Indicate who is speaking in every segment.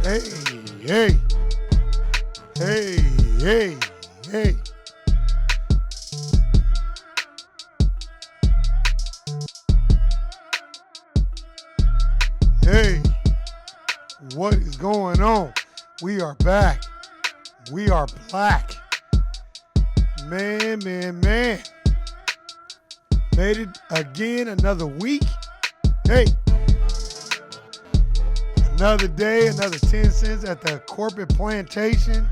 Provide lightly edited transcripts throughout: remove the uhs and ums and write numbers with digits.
Speaker 1: Hey, hey, hey, hey, hey. Hey, what is going on? We are back. We are black. Man. Made it again, another week. Hey. Another day, another 10 cents at the corporate plantation.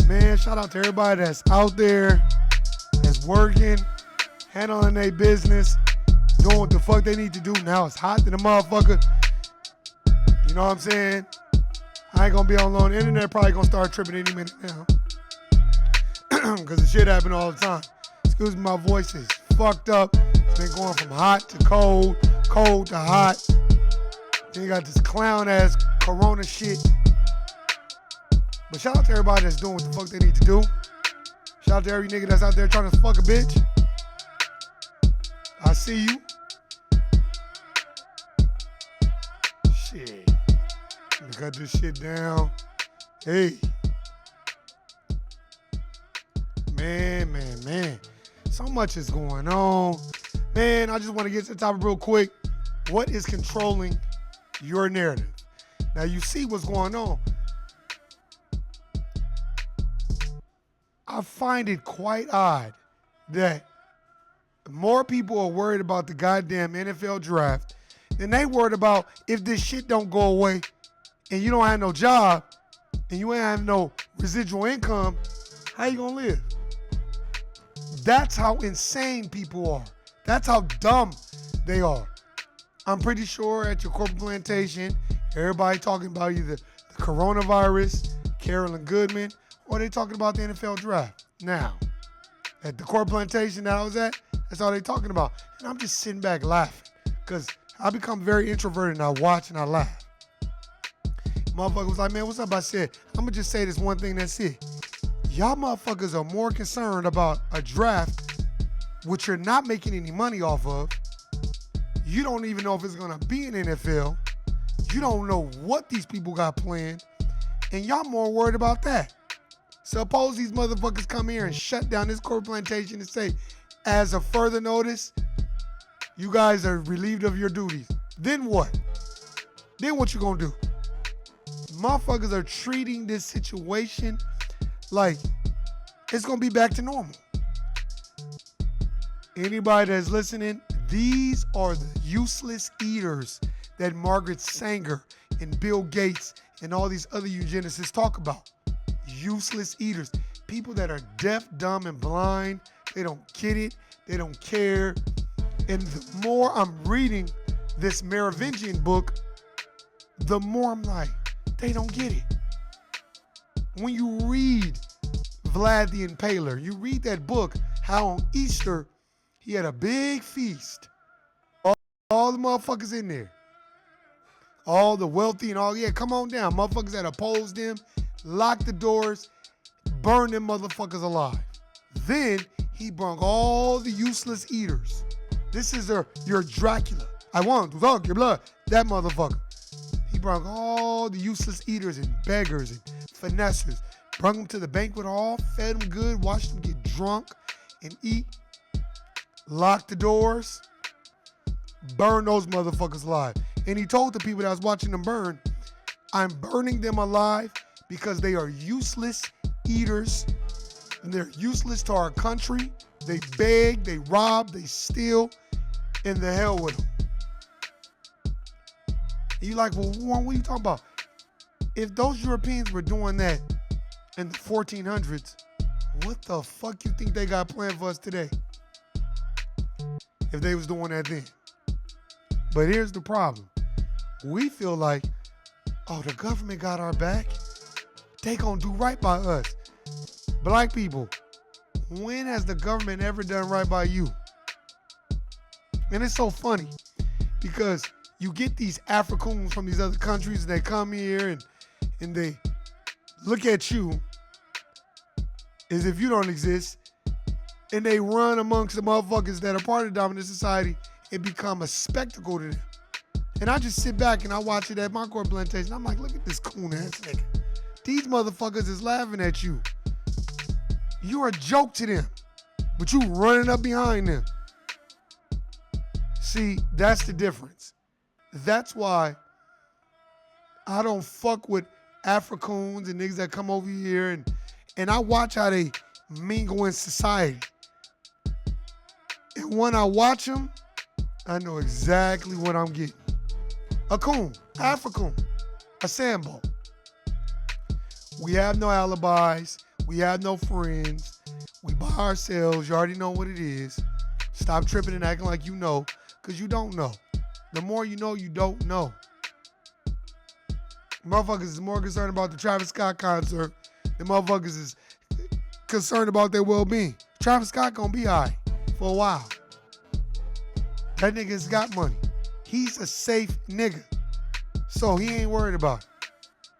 Speaker 1: Man, shout out to everybody that's out there, that's working, handling their business, doing what the fuck they need to do. Now it's hot to the motherfucker. You know what I'm saying? I ain't gonna be on long. The internet probably gonna start tripping any minute now. Because the shit happen all the time. Excuse me, my voice is fucked up. It's been going from hot to cold, cold to hot. Then you got this clown ass corona shit. But shout out to everybody that's doing what the fuck they need to do. Shout out to every nigga that's out there trying to fuck a bitch. I see you. Shit. Let me cut this shit down. Hey. Man. So much is going on. Man, I just want to get to the topic real quick. What is controlling your narrative? Now you see what's going on. I find it quite odd that more people are worried about the goddamn NFL draft than they worried about if this shit don't go away and you don't have no job and you ain't have no residual income, how you gonna live? That's how insane people are. That's how dumb they are. I'm pretty sure at your corporate plantation, everybody talking about either the coronavirus, Carolyn Goodman, or they talking about the NFL draft. Now, at the corporate plantation that I was at, that's all they talking about. And I'm just sitting back laughing because I become very introverted and I watch and I laugh. Motherfucker was like, man, what's up? I said, I'm going to just say this one thing, that's it. Y'all motherfuckers are more concerned about a draft which you're not making any money off of. You don't even know if it's going to be an NFL. You don't know what these people got planned. And y'all more worried about that. Suppose these motherfuckers come here and shut down this corporate plantation and say, as a further notice, you guys are relieved of your duties. Then what? Then what you gonna do? Motherfuckers are treating this situation like it's gonna be back to normal. Anybody that's listening, these are the useless eaters that Margaret Sanger and Bill Gates and all these other eugenicists talk about. Useless eaters. People that are deaf, dumb, and blind. They don't get it. They don't care. And the more I'm reading this Merovingian book, the more I'm like, they don't get it. When you read Vlad the Impaler, you read that book, how on Easter, he had a big feast. All the motherfuckers in there. All the wealthy and all, yeah, come on down. Motherfuckers that opposed him, locked the doors, burned them motherfuckers alive. Then he brung all the useless eaters. This is your Dracula. I want to suck your blood. That motherfucker. He brung all the useless eaters and beggars and finessers. Brung them to the banquet hall, fed them good, watched them get drunk and eat. Locked the doors, burned those motherfuckers alive. And he told the people that was watching them burn, I'm burning them alive because they are useless eaters and they're useless to our country. They beg, they rob, they steal, and the hell with them. And you're like, well, what are you talking about? If those Europeans were doing that in the 1400s, what the fuck you think they got planned for us today? If they was doing that then. But here's the problem. We feel like, oh, the government got our back. They gonna do right by us. Black people, when has the government ever done right by you? And it's so funny because you get these Africans from these other countries and they come here and they look at you as if you don't exist and they run amongst the motherfuckers that are part of the dominant society and become a spectacle to them. And I just sit back and I watch it at my court plantation. I'm like, look at this coon ass nigga. These motherfuckers is laughing at you. You're a joke to them, but you running up behind them. See, that's the difference. That's why I don't fuck with Africoons and niggas that come over here and I watch how they mingle in society. And when I watch them, I know exactly what I'm getting. A coon, Africoon, a Sambo. We have no alibis. We have no friends. We by ourselves. You already know what it is. Stop tripping and acting like you know, because you don't know. The more you know, you don't know. Motherfuckers is more concerned about the Travis Scott concert than motherfuckers is concerned about their well-being. Travis Scott gonna be all right for a while. That nigga's got money. He's a safe nigga. So he ain't worried about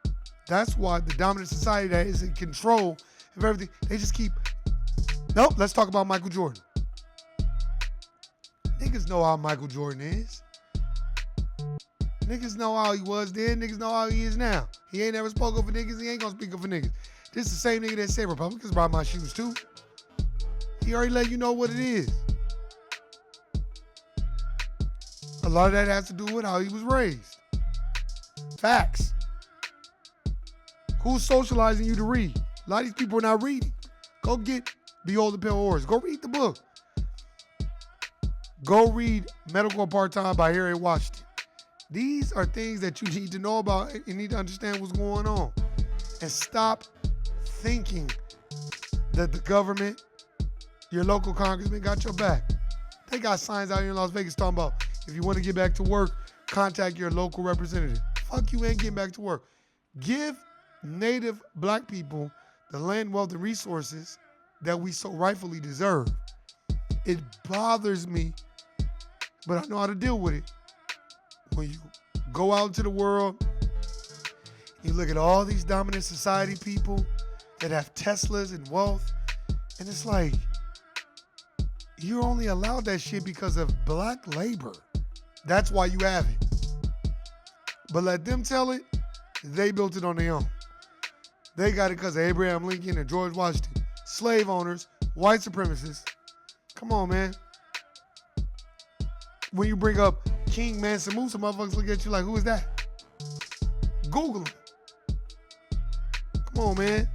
Speaker 1: it. That's why the dominant society that is in control of everything, they just keep, nope, let's talk about Michael Jordan. Niggas know how Michael Jordan is. Niggas know how he was then. Niggas know how he is now. He ain't never spoke up for niggas. He ain't gonna speak up for niggas. This is the same nigga that said Republicans buy my shoes too. He already let you know what it is. A lot of that has to do with how he was raised. Facts. Who's socializing you to read? A lot of these people are not reading. Go get Behold the Pale Horse. Go read the book. Go read Medical Apartheid by Harriet Washington. These are things that you need to know about and need to understand what's going on. And stop thinking that the government, your local congressman got your back. They got signs out here in Las Vegas talking about, if you want to get back to work, contact your local representative. Fuck you, ain't getting back to work. Give native black people the land, wealth, and resources that we so rightfully deserve. It bothers me, but I know how to deal with it. When you go out into the world, you look at all these dominant society people that have Teslas and wealth, and it's like, you're only allowed that shit because of black labor. That's why you have it. But let them tell it, they built it on their own. They got it because of Abraham Lincoln and George Washington. Slave owners, white supremacists. Come on, man. When you bring up King Mansa Musa, motherfuckers look at you like, who is that? Google him. Come on, man.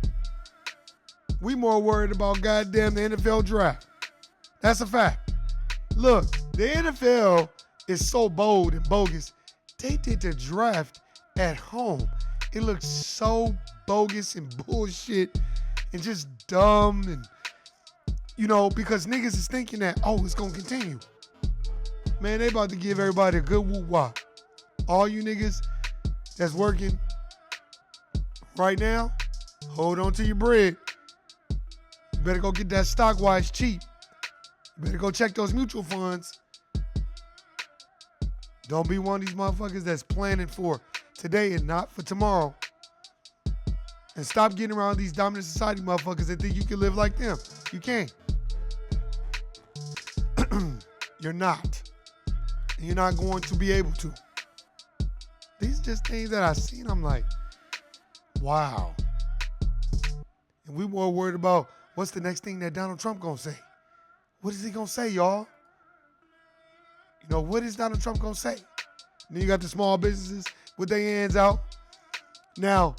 Speaker 1: We more worried about goddamn the NFL draft. That's a fact. Look, the NFL is so bold and bogus. They did the draft at home. It looks so bogus and bullshit and just dumb and, because niggas is thinking that, it's going to continue. Man, they about to give everybody a good whoop-wop. All you niggas that's working right now, hold on to your bread. You better go get that stock while it's cheap. You better go check those mutual funds. Don't be one of these motherfuckers that's planning for today and not for tomorrow. And stop getting around these dominant society motherfuckers that think you can live like them. You can't. You're not. And you're not going to be able to. These are just things that I seen. I'm like, wow. And we more worried about what's the next thing that Donald Trump gonna say. What is he gonna say, y'all? What is Donald Trump gonna say? And then you got the small businesses with their hands out. Now,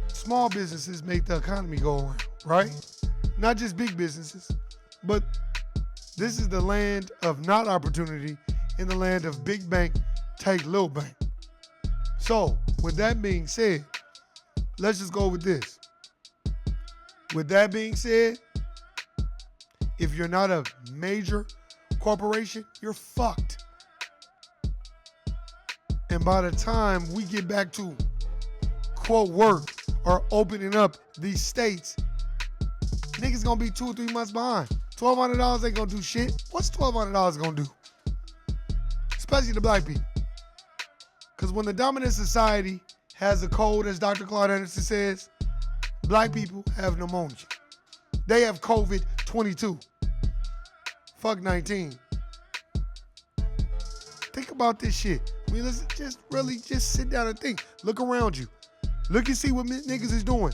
Speaker 1: small businesses make the economy go around, right? Not just big businesses, but this is the land of not opportunity in the land of big bank, take little bank. So, with that being said, let's just go with this. With that being said, if you're not a major corporation, you're fucked. And by the time we get back to, quote, work or opening up these states, niggas gonna be 2 or 3 months behind. $1,200 ain't gonna do shit. What's $1,200 gonna do? Especially the black people. Because when the dominant society has a cold, as Dr. Claude Anderson says, black people have pneumonia. They have COVID-22. Fuck 19. Think about this shit. I mean, let's just really just sit down and think. Look around you. Look and see what niggas is doing.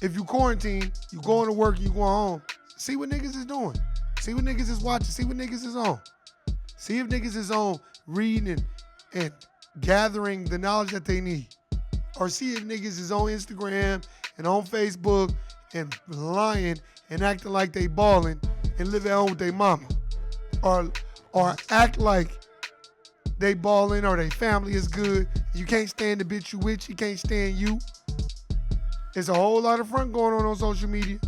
Speaker 1: If you quarantine, you going to work, you going home. See what niggas is doing. See what niggas is watching. See what niggas is on. See if niggas is on reading and gathering the knowledge that they need. Or see if niggas is on Instagram and on Facebook and lying and acting like they balling and live at home with their mama. Or act like they balling or their family is good. You can't stand the bitch you with. She can't stand you. There's a whole lot of front going on social media.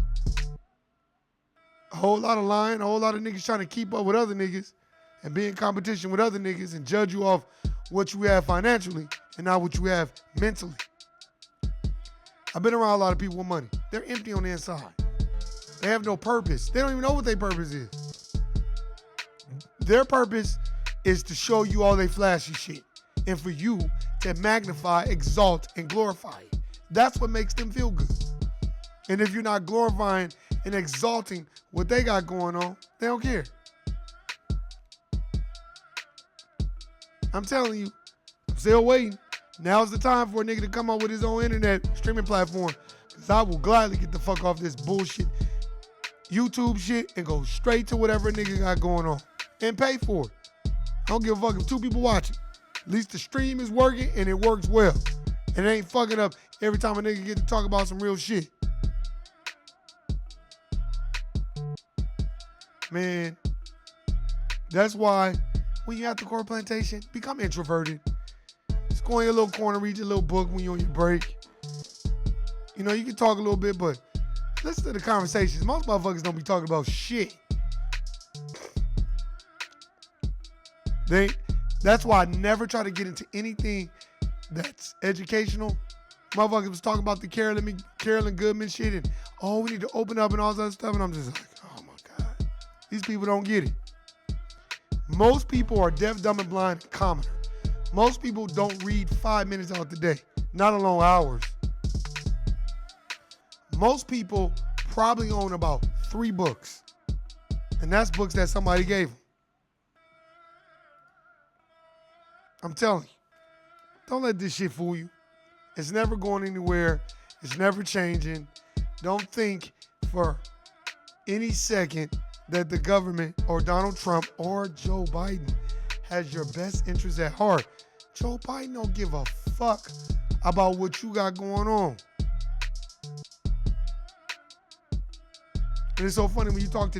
Speaker 1: A whole lot of lying, a whole lot of niggas trying to keep up with other niggas and be in competition with other niggas and judge you off what you have financially and not what you have mentally. I've been around a lot of people with money. They're empty on the inside. They have no purpose. They don't even know what their purpose is. Their purpose is to show you all they flashy shit and for you to magnify, exalt, and glorify it. That's what makes them feel good. And if you're not glorifying and exalting what they got going on, they don't care. I'm telling you, I'm still waiting. Now's the time for a nigga to come up with his own internet streaming platform. Because I will gladly get the fuck off this bullshit YouTube shit and go straight to whatever a nigga got going on. And pay for it. I don't give a fuck if 2 people watching. At least the stream is working and it works well. And it ain't fucking up every time a nigga get to talk about some real shit. Man, that's why when you're at the Core Plantation, become introverted. Just go in your little corner, read your little book when you're on your break. You know, you can talk a little bit, but listen to the conversations. Most motherfuckers don't be talking about shit. That's why I never try to get into anything that's educational. Motherfuckers was talking about the Carolyn Goodman shit and, oh, we need to open up and all that other stuff. And I'm just like, oh my God. These people don't get it. Most people are deaf, dumb, and blind and commoner. Most people don't read 5 minutes out the day, not alone hours. Most people probably own about 3 books. And that's books that somebody gave them. I'm telling you, don't let this shit fool you. It's never going anywhere. It's never changing. Don't think for any second that the government or Donald Trump or Joe Biden has your best interest at heart. Joe Biden don't give a fuck about what you got going on. And it's so funny when you talk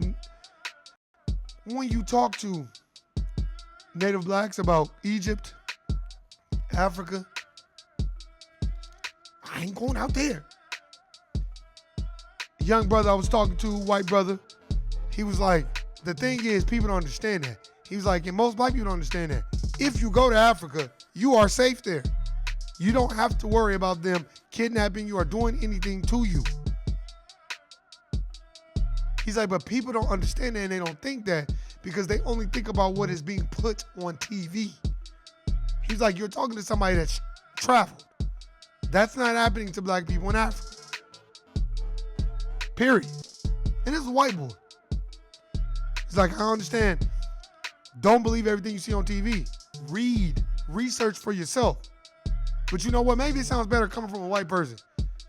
Speaker 1: to Native blacks about Egypt, Africa. I ain't going out there. Young brother I was talking to, white brother, he was like, the thing is, people don't understand that. He was like, and most black people don't understand that. If you go to Africa, you are safe there. You don't have to worry about them kidnapping you or doing anything to you. He's like, but people don't understand that and they don't think that because they only think about what is being put on TV. He's like, you're talking to somebody that's traveled. That's not happening to black people in Africa. Period. And this is a white boy. He's like, I understand. Don't believe everything you see on TV. Read, research for yourself. But you know what? Maybe it sounds better coming from a white person.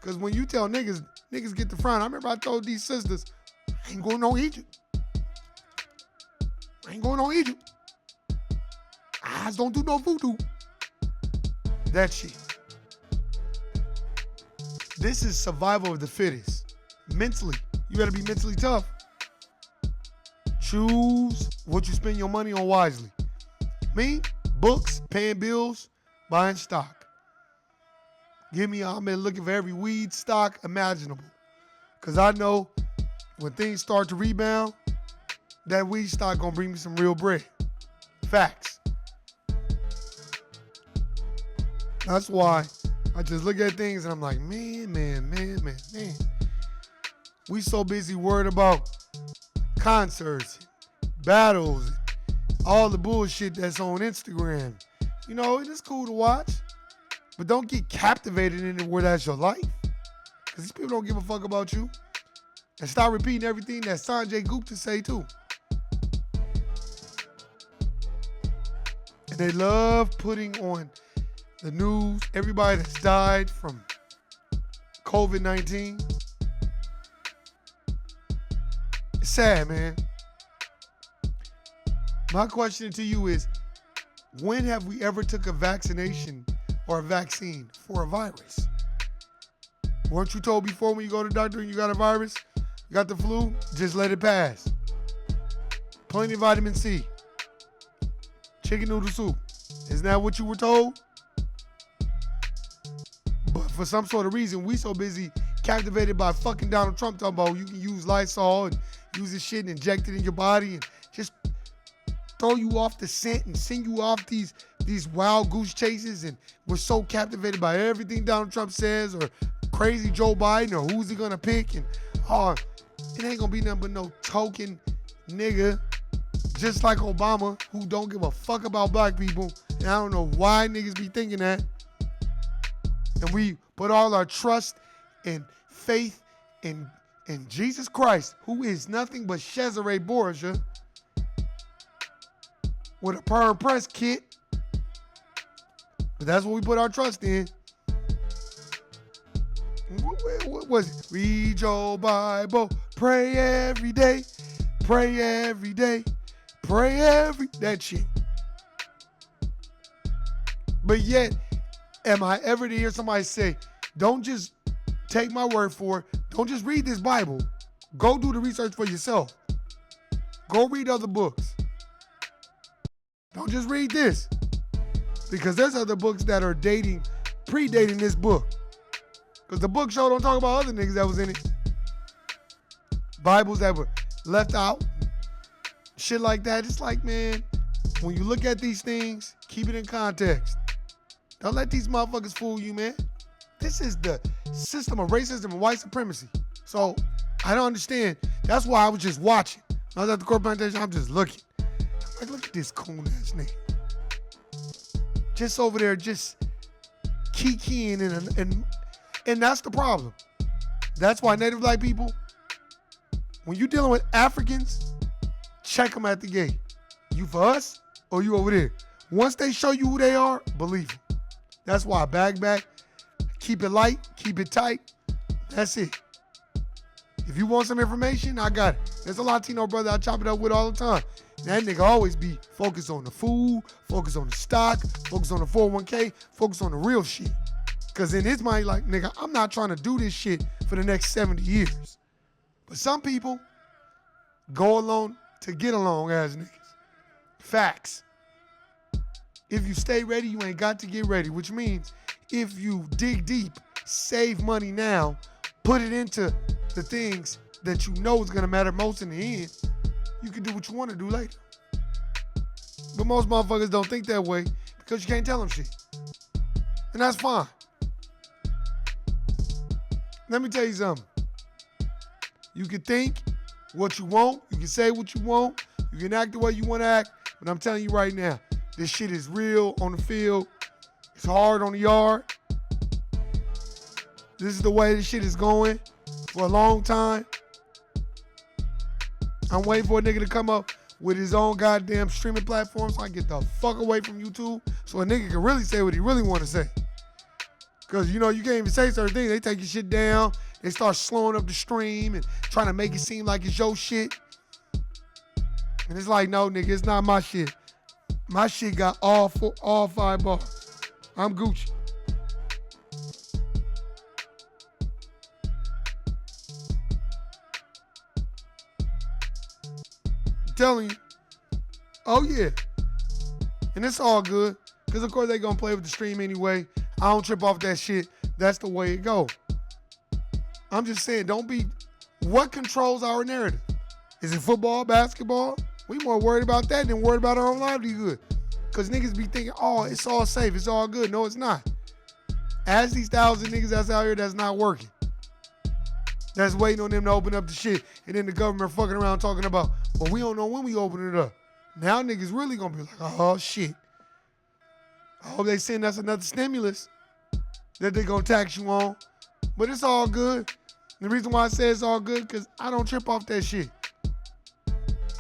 Speaker 1: Because when you tell niggas get the front. I remember I told these sisters, I ain't going no Egypt. I ain't going no Egypt. Eyes don't do no voodoo. That shit. This is survival of the fittest. Mentally. You gotta be mentally tough. Choose what you spend your money on wisely. Me, books, paying bills, buying stock. I'm been looking for every weed stock imaginable. Cause I know when things start to rebound, that weed stock gonna bring me some real bread. Facts. That's why I just look at things and I'm like, man. We so busy worried about concerts, battles, all the bullshit that's on Instagram. You know, it's cool to watch, but don't get captivated in it where that's your life. Because these people don't give a fuck about you. And stop repeating everything that Sanjay Gupta say too. And they love putting on the news everybody that's died from COVID-19. It's sad, man. My question to you is, when have we ever took a vaccination or a vaccine for a virus? Weren't you told before when you go to the doctor and you got a virus, you got the flu, just let it pass? Plenty of vitamin C. Chicken noodle soup. Isn't that what you were told? But for some sort of reason, we so busy captivated by fucking Donald Trump talking about you can use Lysol and use this shit and inject it in your body and just throw you off the scent and send you off these wild goose chases, and we're so captivated by everything Donald Trump says or crazy Joe Biden or who's he gonna pick, and it ain't gonna be nothing but no token nigga just like Obama who don't give a fuck about black people. And I don't know why niggas be thinking that. And we put all our trust and faith in Jesus Christ, who is nothing but Cesare Borgia with a perm press kit. But that's what we put our trust in. What was it? Read your Bible, pray every day, pray every day, pray that shit. But yet, am I ever to hear somebody say, don't just take my word for it, don't just read this Bible, go do the research for yourself. Go read other books. Don't just read this. Because there's other books that are predating this book. Because the book show don't talk about other niggas that was in it. Bibles that were left out. Shit like that. It's like, man, when you look at these things, keep it in context. Don't let these motherfuckers fool you, man. This is the system of racism and white supremacy. So, I don't understand. That's why I was just watching. I was at the court plantation, I'm just looking. I'm like, look at this coon ass nigga. Just over there, just kikiing and that's the problem. That's why Native Black people, when you're dealing with Africans, check them at the gate. You for us or you over there? Once they show you who they are, believe them. That's why I back, keep it light, keep it tight. That's it. If you want some information, I got it. There's a Latino brother I chop it up with all the time. That nigga always be focused on the food, focused on the stock, focused on the 401k, focused on the real shit. Because in his mind, like, nigga, I'm not trying to do this shit for the next 70 years. But some people go along to get along as niggas. Facts. If you stay ready, you ain't got to get ready, which means if you dig deep, save money now, put it into the things that you know is going to matter most in the end, you can do what you want to do later. But most motherfuckers don't think that way because you can't tell them shit. And that's fine. Let me tell you something. You can think what you want. You can say what you want. You can act the way you want to act. But I'm telling you right now, this shit is real on the field. It's hard on the yard. This is the way this shit is going for a long time. I'm waiting for a nigga to come up with his own goddamn streaming platform so I can get the fuck away from YouTube so a nigga can really say what he really want to say. Because, you know, you can't even say certain things. They take your shit down. They start slowing up the stream and trying to make it seem like it's your shit. And it's like, no, nigga, it's not my shit. My shit got all 5 bars. I'm Gucci. I'm telling you. Oh, yeah. And it's all good. Because, of course, they going to play with the stream anyway. I don't trip off that shit. That's the way it go. I'm just saying, what controls our narrative? Is it football, basketball? We more worried about that than worried about our own livelihood. Because niggas be thinking, oh, it's all safe, it's all good. No, it's not. As these thousand niggas that's out here that's not working. That's waiting on them to open up the shit. And then the government fucking around talking about, well, we don't know when we open it up. Now niggas really gonna be like, oh, shit. I hope they send us another stimulus that they gonna tax you on. But it's all good. The reason why I say it's all good, because I don't trip off that shit.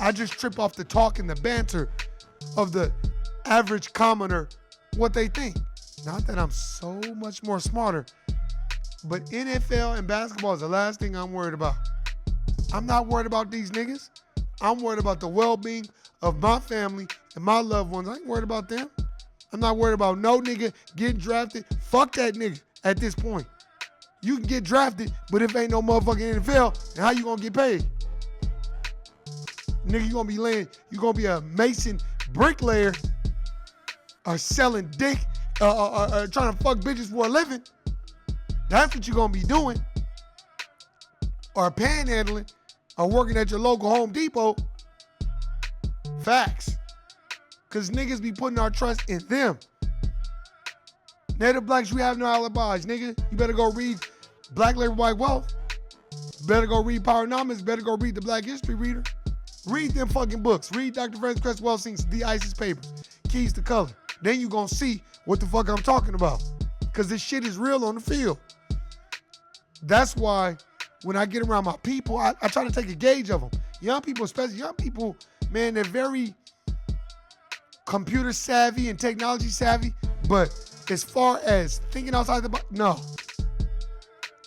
Speaker 1: I just trip off the talk and the banter of the average commoner what they think. Not that I'm so much more smarter, but NFL and basketball is the last thing I'm worried about. I'm not worried about these niggas. I'm worried about the well-being of my family and my loved ones. I ain't worried about them. I'm not worried about no nigga getting drafted. Fuck that nigga at this point. You can get drafted, but if ain't no motherfucking NFL, then how you gonna get paid? Nigga, you gonna be a mason bricklayer or selling dick or trying to fuck bitches for a living. That's what you gonna be doing. Or panhandling or working at your local Home Depot. Facts. Cause niggas be putting our trust in them. Native blacks, we have no alibis, nigga. You better go read Black Labor White Wealth. Better go read Powernomics. Better go read the Black History Reader. Read them fucking books. Read Dr. Francis Cresswell Singh's The ISIS Papers. Keys to Color. Then you gonna see what the fuck I'm talking about. Cause this shit is real on the field. That's why when I get around my people, I try to take a gauge of them. Young people, especially young people, man, they're very computer savvy and technology savvy, but as far as thinking outside the box, no.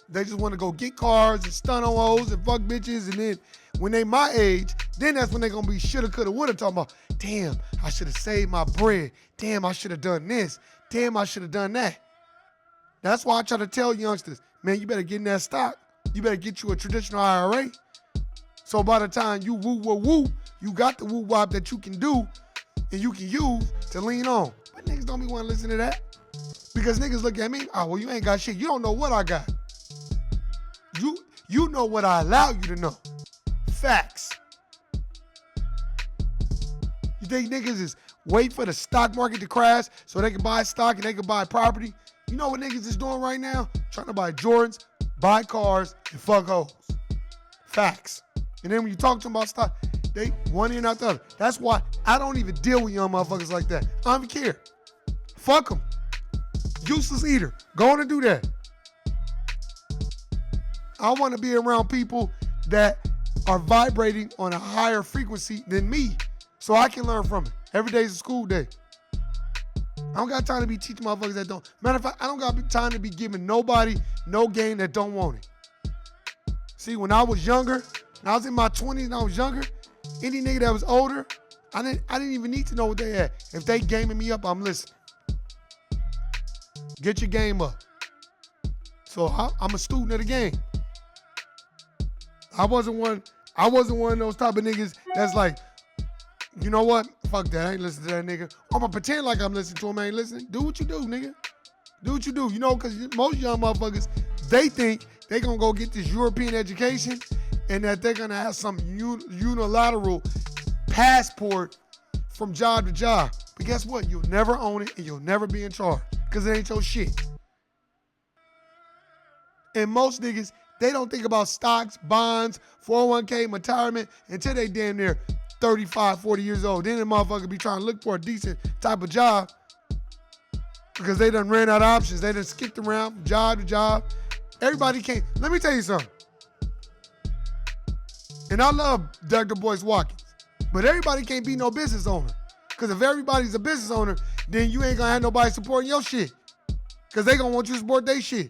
Speaker 1: They just want to go get cars and stun on hoes and fuck bitches, and then when they my age, then that's when they gonna be shoulda, coulda, woulda, talking about, damn, I should have saved my bread. Damn, I should have done this. Damn, I should have done that. That's why I try to tell youngsters, man, you better get in that stock. You better get you a traditional IRA. So by the time you woo, you got the woo-wop that you can do and you can use to lean on. But niggas don't be want to listen to that. Because niggas look at me, oh, well, you ain't got shit. You don't know what I got. You know what I allow you to know. Facts. You think niggas is wait for the stock market to crash so they can buy stock and they can buy property? You know what niggas is doing right now? Trying to buy Jordans, buy cars, and fuck hoes. Facts. And then when you talk to them about stock, they one in out the other. That's why I don't even deal with young motherfuckers like that. I don't even care. Fuck them. Useless eater. Go on and do that. I want to be around people that are vibrating on a higher frequency than me so I can learn from it. Every day's a school day. I don't got time to be teaching motherfuckers that don't. Matter of fact, I don't got time to be giving nobody no game that don't want it. See, when I was younger, when I was in my 20s and I was younger, any nigga that was older, I didn't even need to know what they had. If they gaming me up, I'm listening. Get your game up. So I'm a student of the game. I wasn't one of those type of niggas that's like, you know what? Fuck that. I ain't listening to that nigga. I'm gonna pretend like I'm listening to him. I ain't listening. Do what you do, nigga. Do what you do. You know, because most young motherfuckers, they think they gonna go get this European education and that they're gonna have some unilateral passport from job to job. But guess what? You'll never own it and you'll never be in charge because it ain't your shit. And most niggas, they don't think about stocks, bonds, 401k, retirement until they damn near 35, 40 years old. Then the motherfucker be trying to look for a decent type of job because they done ran out of options. They done skipped around from job to job. Everybody can't. Let me tell you something. And I love Dr. Boyce Watkins, but everybody can't be no business owner. Because if everybody's a business owner, then you ain't gonna have nobody supporting your shit. Because they gonna want you to support their shit.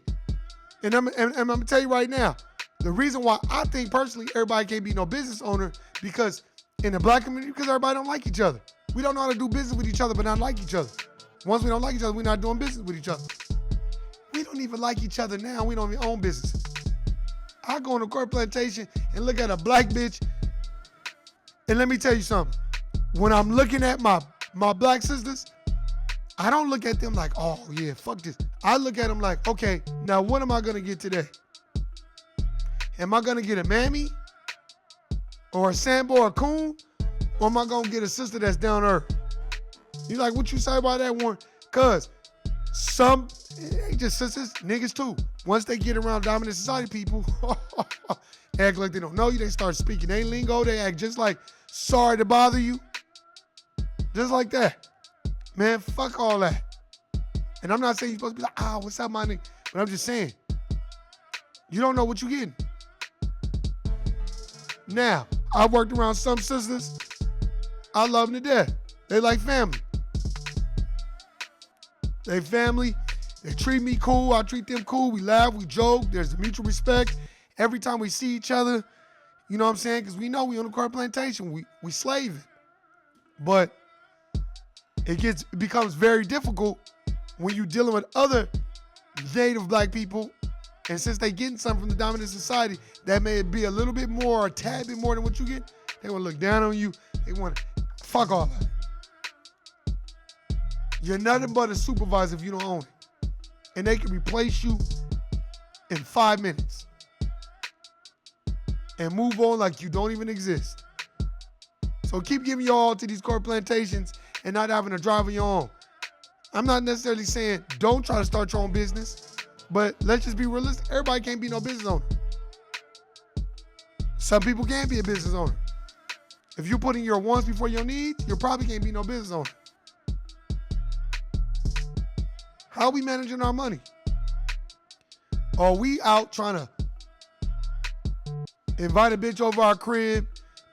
Speaker 1: And I'm gonna tell you right now, the reason why I think personally everybody can't be no business owner, because in the black community, because everybody don't like each other. We don't know how to do business with each other, but not like each other. Once we don't like each other, we're not doing business with each other. We don't even like each other now. We don't even own businesses. I go on a corporate plantation and look at a black bitch, and let me tell you something. When I'm looking at my black sisters, I don't look at them like, oh yeah, fuck this. I look at them like, okay, now what am I gonna get today? Am I gonna get a mammy or a Sambo or a coon? Or am I gonna get a sister that's down to earth? You like, what you say about that one? Cause some, it ain't just sisters, niggas too. Once they get around dominant society people, act like they don't know you, they start speaking they lingo, they act just like, sorry to bother you. Just like that. Man, fuck all that. And I'm not saying you're supposed to be like, what's up, my nigga? But I'm just saying, you don't know what you're getting. Now, I worked around some sisters. I love them to death. They like family. They family. They treat me cool. I treat them cool. We laugh. We joke. There's mutual respect. Every time we see each other, you know what I'm saying? Because we know we on the Carter Plantation. We slaving. But it becomes very difficult when you're dealing with other native black people. And since they getting something from the dominant society that may be a little bit more, a tad bit more than what you get, they want to look down on you. They want to fuck all that. You're nothing but a supervisor if you don't own it. And they can replace you in 5 minutes and move on like you don't even exist. So keep giving your all to these Carter Plantations and not having to drive on your own. I'm not necessarily saying don't try to start your own business, but let's just be realistic. Everybody can't be no business owner. Some people can't be a business owner. If you're putting your wants before your needs, you probably can't be no business owner. How are we managing our money? Are we out trying to invite a bitch over our crib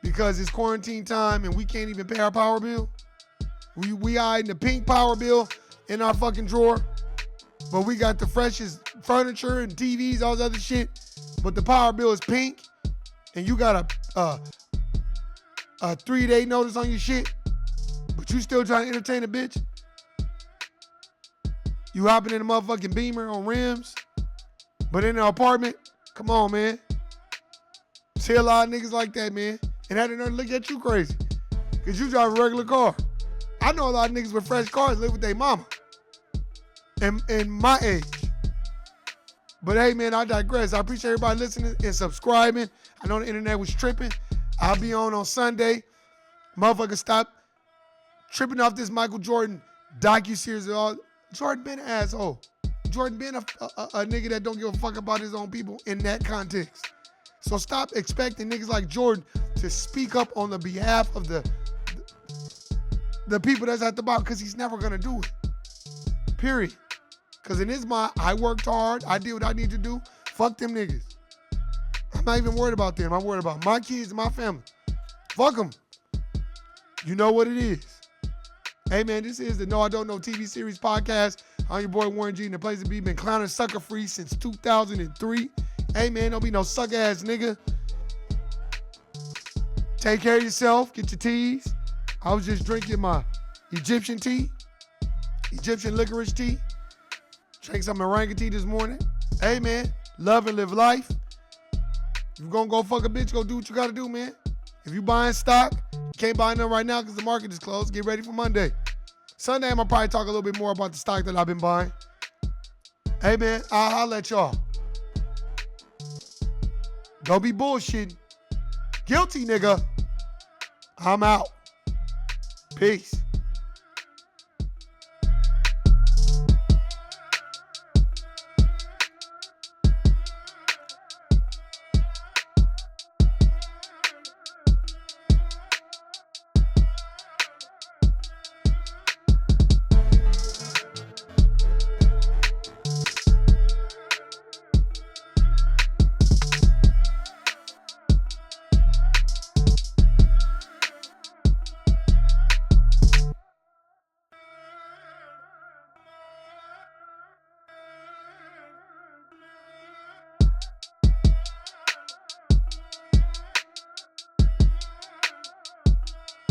Speaker 1: because it's quarantine time and we can't even pay our power bill? We hiding the pink power bill in our fucking drawer, but we got the freshest furniture and TVs, all this other shit, but the power bill is pink and you got a 3-day notice on your shit, but you still trying to entertain a bitch? You hopping in a motherfucking Beamer on rims, but in an apartment? Come on, man. See a lot of niggas like that, man. And had another look at you crazy. Because you drive a regular car. I know a lot of niggas with fresh cars live with their mama. And my age. But hey, man, I digress. I appreciate everybody listening and subscribing. I know the internet was tripping. I'll be on Sunday. Motherfucker, stop tripping off this Michael Jordan docu-series. Jordan been an asshole. Jordan been a nigga that don't give a fuck about his own people in that context. So stop expecting niggas like Jordan to speak up on the behalf of the people that's at the bottom, because he's never gonna do it. Period. Because in his mind, I worked hard. I did what I need to do. Fuck them niggas. I'm not even worried about them. I'm worried about my kids and my family. Fuck them. You know what it is. Hey, man, this is the No I Don't Know TV series podcast. I'm your boy Warren G, and the place to be. Been clowning sucker free since 2003. Hey, man, don't be no suck ass nigga. Take care of yourself. Get your teas. I was just drinking my Egyptian tea, Egyptian licorice tea. Drank some moringa tea this morning. Hey, man, love and live life. If you're gonna go fuck a bitch, go do what you gotta do, man. If you buying stock, you can't buy none right now because the market is closed. Get ready for Monday. Sunday, I'm gonna probably talk a little bit more about the stock that I've been buying. Hey, man, I'll holler at y'all. Don't be bullshitting. Guilty, nigga. I'm out. Peace.